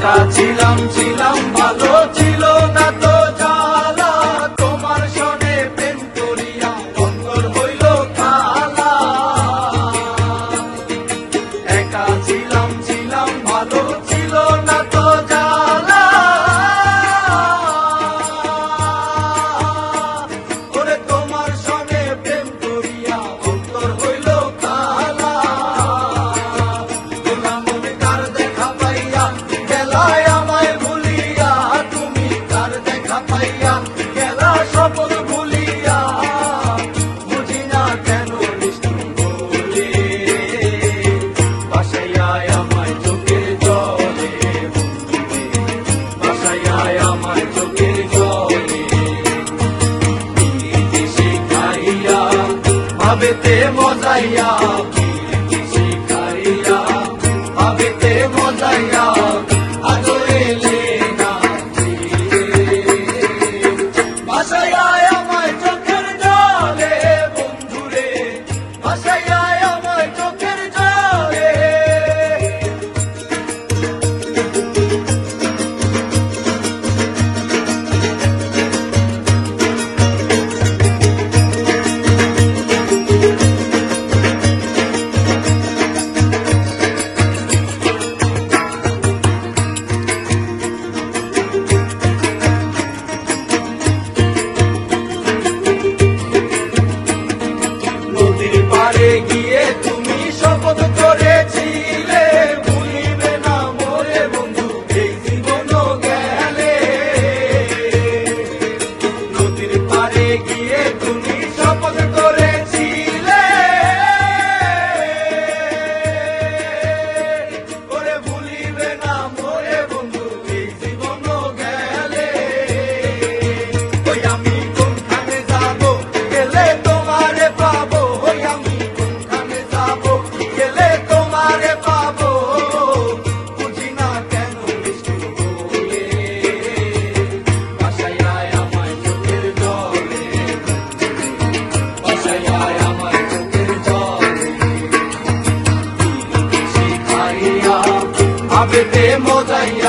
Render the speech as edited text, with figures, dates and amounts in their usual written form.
একা ছিলাম ছিলাম ভালো ছিল না তো জ্বালা, তোমার সনে প্রেম করিয়া অন্তর হইল কালা। একা ছিলাম ছিলাম ভালো ছিল না তো জ্বালা, ওরে তোমার সনে প্রেম করিয়া অন্তর হইল কালা। তোলা মনে কার দেখা পাইয়া গেলায় আমায় ভুলিয়া, তুমি কার দেখা পাইয়া গেলা শপথ ভুলিয়া, বুঝি না কেন নিষ্ঠুর বলে বাসাইয়ায় আমায় চোখের জলে, বাসাইয়ায় আমায় চোখের জলে। পিরিতি শিখাইয়া ভাবেতে মজাইয়া, পিরিতি শিখাইয়া ভাবেতে মজাইয়া, আজো এলে না ফিরে। বাসাইয়ায় আমায় চোখের জলে বন্ধুরে, বাসাইয়ায় আমায় চোখের জলে। নদীর পাড়ে গিয়ে তুমি শপথ করেছিলে, ভুলিবে না মোরে বন্ধু এই জীবনও গেলে। নদীর পাড়ে গিয়ে তুমি শপথ করেছিলে, ওরে ভুলিবে না মোরে বন্ধু এই জীবনও গেলে। ওই আমি কোনখানে যাবো গেলে তোমারে পাবো, ওই আমি কোনখানে যাবো গেলে তোমারে পাবো, বুঝি না কেন নিষ্ঠুর বলে বাসাইয়ায় আমায় চোখের জলে, বাসাইয়ায় আমায় চোখের জলে। পিরিতি শিখাইয়া ভাবেতে মজাইয়া,